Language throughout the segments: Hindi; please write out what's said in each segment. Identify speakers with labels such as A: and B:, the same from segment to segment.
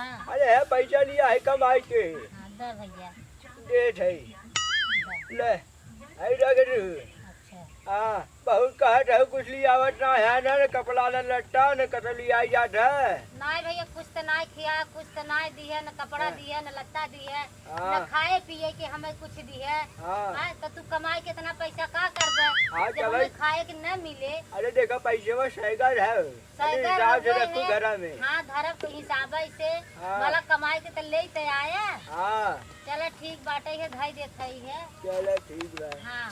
A: हाँ।
B: अरे है पैसा लिया है कमाई के।
A: हाँ दे भैया।
B: डेट है ले है रगड़।
A: अच्छा
B: हाँ बहुत कहत है कुछ लिया आवत ना है ना कपड़ा न लट्टा न कत लिया जात है।
A: नहीं भैया कुछ तो नहीं खिया कुछ तो नहीं दिए न कपड़ा दिए न लत्ता दिए
B: हाँ।
A: न खाए पिए के हमें कुछ दिए।
B: हाँ
A: तो तू कमाई के इतना पैसा का कर दे
B: हाँ
A: जब
B: चलो।
A: हमें खाए के न मिले।
B: अरे देखो पैसे में सैगर है
A: सैगर
B: हिसाब से
A: हो गए
B: रखो
A: हैं।
B: घर में।
A: हाँ धरब के हिसाब से
B: हाँ।
A: वाला कमाई के तो ले ते आया।
B: हाँ
A: चलो ठीक बाटे है धाई देते ही है।
B: चलो ठीक बा।
A: हाँ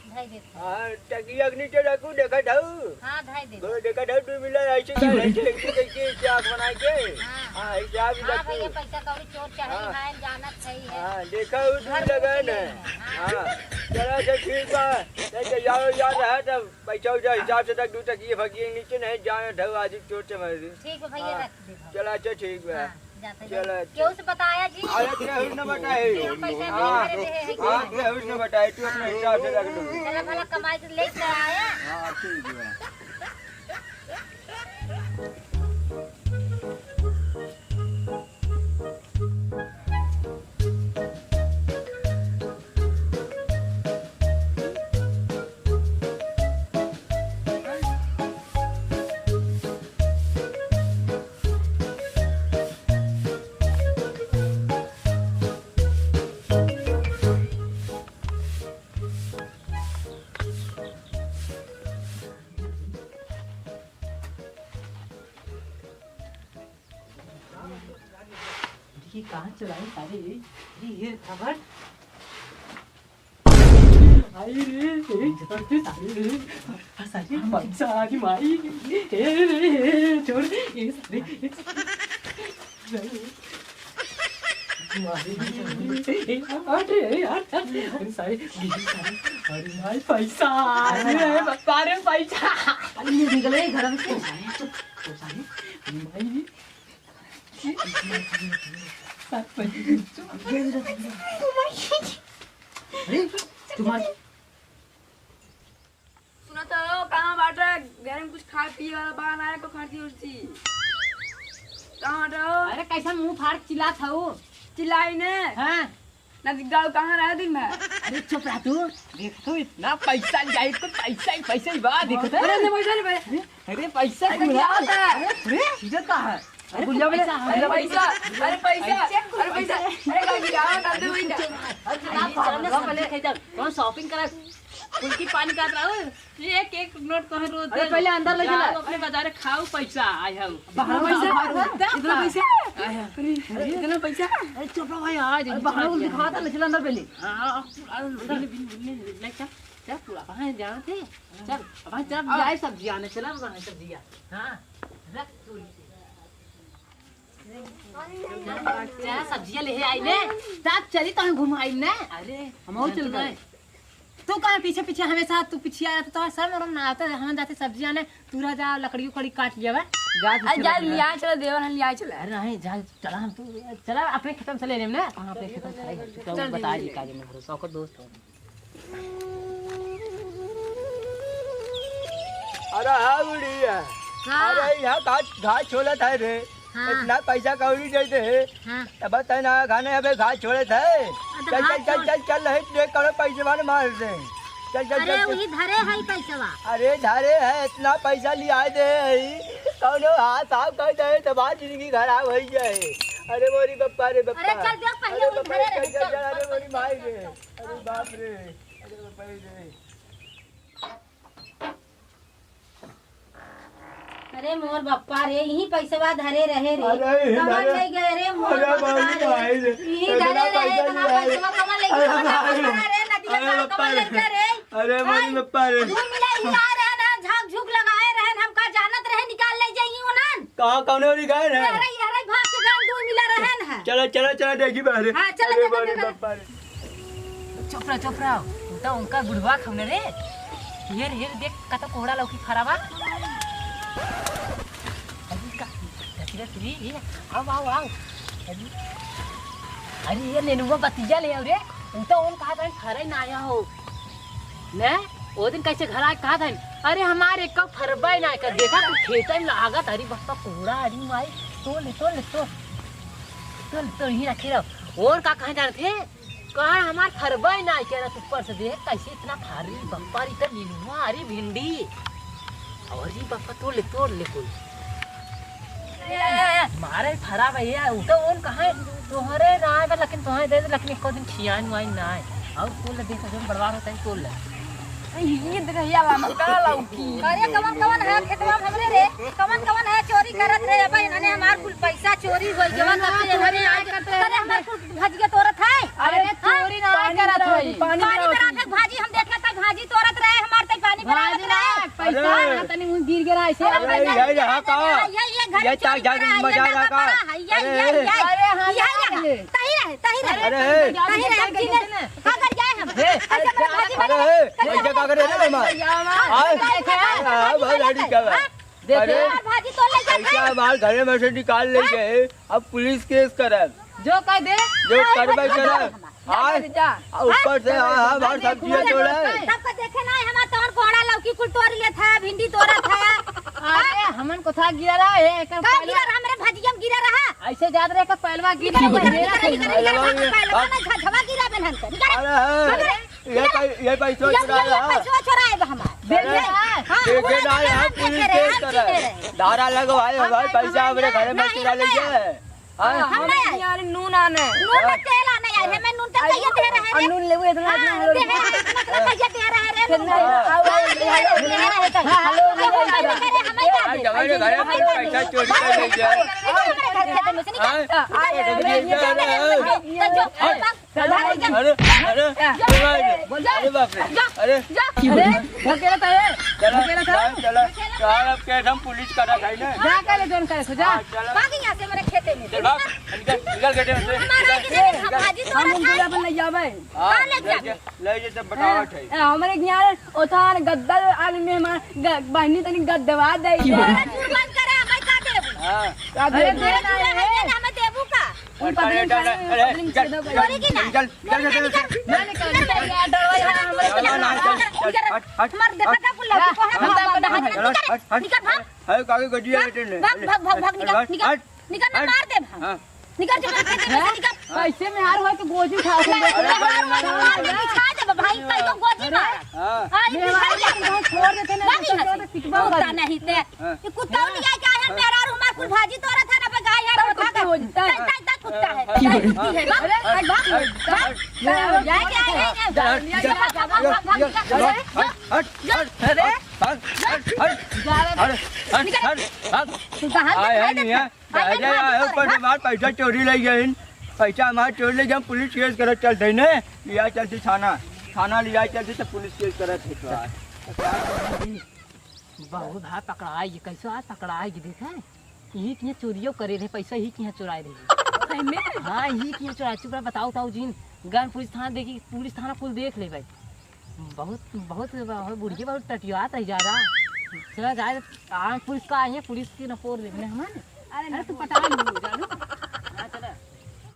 A: धाई देते।
B: हाँ टकी अग्नि के रखू देखा था।
A: हाँ धाई दे।
B: वो देखा था तू मिला ऐसे कर ऐसे क्या बनाए के।
A: हाँ।
B: हाँ हिसाब
A: हाँ
B: रखू।
A: भैया पैसा कौड़ी चोर चाहिए
B: हाँ।
A: है जानत सही है।
B: हाँ देखा उस
A: घर
B: लगा
A: में
B: ना।
A: हाँ।
B: हाँ चलो अच्छा ठीक बा। नहीं यार याद है तब पैसा उजा हिसाब से तक दू तक ये भगिए नीचे नहीं जाए था आज चोट से मार दी।
A: ठीक है भैया
B: हाँ।
A: रख दे।
B: चलो अच्छा ठीक बा।
A: हाँ, जाते
B: चलो
A: जाते।
B: अच्छा।
A: क्यों से बताया जी?
B: अरे क्या उसने बताए।
A: कि हम पैसा
B: हाँ
A: दे रहे हैं
B: हाँ
A: कि
B: क्या उसने बताए तू अपने हिसाब से रख लो।
A: चलो भला कमाई के लेके आया।
B: हाँ ठीक है।
C: ये कहाँ चलाई सारे ये खबर आई रे छोटे सारे रे सारे पैसा की माई रे छोड़ ये सारे अरे भाई पैसा अरे बप्पा रे पैसा अरे निकले घर में भाई तुम्हारे
D: सुना तो कहाँ बाटा घर में कुछ खा पिए वाला बाहर आया को खाती उसी कहाँ बाटा
C: अरे कैसा मुंह फाड़ चिल्ला था वो
D: चिल्लाई ने
C: हाँ
D: ना दिखाओ कहाँ रहा दिन में
C: अरे चुप रह तू देख तो इतना पैसा जाए तो पैसा ही बा देखो तो
D: अरे नहीं पैसा नहीं भाई
C: अरे पैसा
D: क्या होता है
C: अरे इधर कहाँ है
D: अरे गुल्ला बोले अरे पैसा अरे पैसा अरे पैसा अरे गाड़ी आओ ना दे वही
C: कौन शॉपिंग करा
E: उनकी पानी काट रहा हूँ एक एक नोट कहे रोज
C: अरे पहले अंदर ले चला
E: अपने बाजार खाओ पैसा आया हूँ
D: बाहर पैसा इतना पैसा
C: अरे चुप रहो भाई आज बाहर को दिखा था ले चला अंदर पहले
E: चल पूरा कहाँ जाना थे चल वहाँ चल जाए सब्जी आने चला वहाँ सब्जियाँ
C: हाँ
E: क्या सब्जियाँ ले आई ने तब चली तो हम घुमाई ने
C: अरे
E: हम चल गए तू कहाँ पीछे पीछे हमेशा तू पीछे आया तो सर मरम ना आता हम जाते सब्जियाँ ने तूरा जा लकड़ी उकड़ी काट लिया
D: अरे जा लिया चलो देवर हम लिया चला
E: अरे नहीं जा चला हम तू चला अपने खत्म से ले लेने ना कहाँ पे खत्म चला तो बता दी काजे में भरोसा को दोस्त हो
B: अरे हाँ बुढ़िया अरे यहाँ घास छोड़ा था रे इतना पैसा कौड़ी देते है तब ना खाने अबे घास छोड़े थे चल चल चल चल चल है देख करो पैसे वाले मार दे चल चल
A: अरे
B: चल
A: वही धरे है पैसा।
B: अरे धारे है इतना पैसा लिया दे कौन हाथ साफ कर दे तो बात जिंदगी खराब हो जाए। अरे मोरी बप्पा रे बप्पा
A: अरे चल देख पहले
B: अरे
A: वो
B: बप्पा
A: धरे
B: चल
A: रहे,
B: चल अरे मोरी माई रे अरे बाप रे अरे बप्पा रे
A: अरे मोर बप्पा रे यही पैसा धरे रहे रे
B: अरे
A: कमर ले गए रे मोर
B: अरे
A: बप्पा
B: बाबू भाई रे
A: यही धरे रहे इतना पैसा कमर ले गए अरे नदिया का कमर ले गए रे
B: अरे मोरी बप्पा रे
A: तू मिला हिला रहे ना झाक झुक लगाए रहे हम का जानत रहे निकाल ले जाइए उनन
B: कहाँ कौन हो गए रे
A: अरे भाग के गान दू मिला रहे ना।
B: चलो चलो चलो देखी बाहर
A: हाँ, चलो,
B: अरे
A: चलो,
B: मोरी
A: चलो।
B: बप्पा रे
E: चोपड़ा तो उनका बुढ़वा खवने रे ये देख का तो कोहड़ा लौकी खराबा आओ अरे ये नेनुआ बतिया ले आओ रे तो उन कहा था खरे ना आया हो ने वो दिन कैसे घर आए कहा था अरे हमारे कब फरबे ना कर देखा तू खेत में लागत हरी बस्ता कोहड़ा हरी माई तो ले तो ही रखे रहो और का कहे जा रहे थे कहा हमार खरबा ही नहीं कह रहा ऊपर से देख कैसे इतना भारी बप्पा इतना नीनुआ अरे भिंडी और ये बप्पा तोड़ ले कोई मारे फरा भैया उ तो ओन कहा तोहरे राय बा लेकिन तोहे दे लेकिन एको दिन खियान वाई ना और तोड़ ले देख जोन बर्बाद होता है तोड़ ले
D: ये देखिया ला मका लौकी
A: अरे कवन है खेतवा हमरे रे कवन है चोरी करत रे भाई इन्होंने हमार कुल पैसा चोरी होई जवन सबसे हमें आज अरे हमार कुल भाजी तोरत है
D: अरे चोरी ना करत होई
A: पानी भरा के भाजी हम देखला त भाजी तोरत रहे हमार त पानी भरा रहे
D: पैसा ना तनी मुंह गिर गिरा ऐसे
B: ये रहा का ये चाक जाग मजा रहा का
A: अरे हां तही रहे अगर जाए हम
B: अरे ये जगह करे ना मार बहुत लड़ी का
A: देखे भाजी तो ले जा
B: पैसा मार घर में से निकाल ले गए अब पुलिस केस करब
D: जो कह दे
B: जो करबे करब ऊपर से हां बाहर सब्जी तोड़े
A: सबको देखे ना हमार तोहर कोहड़ा लौकी कुल तोड़ लिए था भिंडी तोड़ा था
D: अरे हमन को था गिरा रहा है एक
A: का गिरा हमरे भाजियम गिरा रहा
D: ऐसे याद रहे का पहलवा गिरा
A: पहलवा ना झझवा गिरा बेनहन कर
B: अरे ये पैसा चुराया
A: पैसा चुराए हमार
B: देखे ना यहाँ पुलिस केस करे धारा लगवाए हमारे पैसा हमारे घर में चुरा ले गए
A: हम नहीं
D: यार नून आने
A: नून में तेल आने आए हैं मैं नून तेल कैसे दे रहे हैं
D: नून लेवे इतना
A: कैसे दे रहे हैं रे
B: हमारे घर में पैसा चोरी कर ले गए अरे अरे अरे बाप रे अरे
D: अकेला था
B: चलो अब कैसे हम पुलिस करा खाई ना
D: जा के जोन करे जा
A: भाग यहां से मेरे खेते में
B: चल भाग निकल गेटे में से
A: हम भाजी
D: हम
A: तोड़
D: मुंडा बन ले जावे
B: ले जे सब बतावट है
D: हमारे ज्ञान ओथार गद्दा आदमी मेहमान बहनी तनी गद्दवा दे
A: जुर्मान करे हमें का देबू
B: हां
D: अरे
A: हमें देबू का चोरी की ना
B: चल
A: हमार देखा था कुल लौकी को हम निकल भाग
B: है कागे गड्डी लेटे ने
A: भाग निकल मैं मार दे
B: हां
A: निकल जा मेरे खेत में निकल
D: कैसे में हार हुआ तो गोजी खा
A: खा दे भाई कहीं तो गोजी मार
B: हां
D: छोड़ देते ना
A: कुत्ता नहीं ते ये कुत्ता नहीं है क्या है मेरा और हमार कुल भाजी तोरा था ना पे गाय है और भाग
D: हो जाता है
A: कुत्ता है अरे भाग जाए
B: पैसा चोरी ले गए पैसा हमारे चोरी ले गए पुलिस केस करत चलते ने लिया चलती थाना लिया चलती तो पुलिस केस करत
E: बहुत हाथ पकड़ाएगी कैसे हाथ पकड़ाएगी देखा यही किया चोरियों करे रहे पैसा ही किया चुराए रहे हाँ यही किया चुराए चुप बताओ जिन गन पुलिस थाना देखी पुलिस थाना कुल देख ले भाई बहुत बहुत बुढ़िया बहुत टटियात रह जा रहा चला जाए पुलिस का आई है पुलिस की रिपोर्ट देखने हमारे अरे तू पटा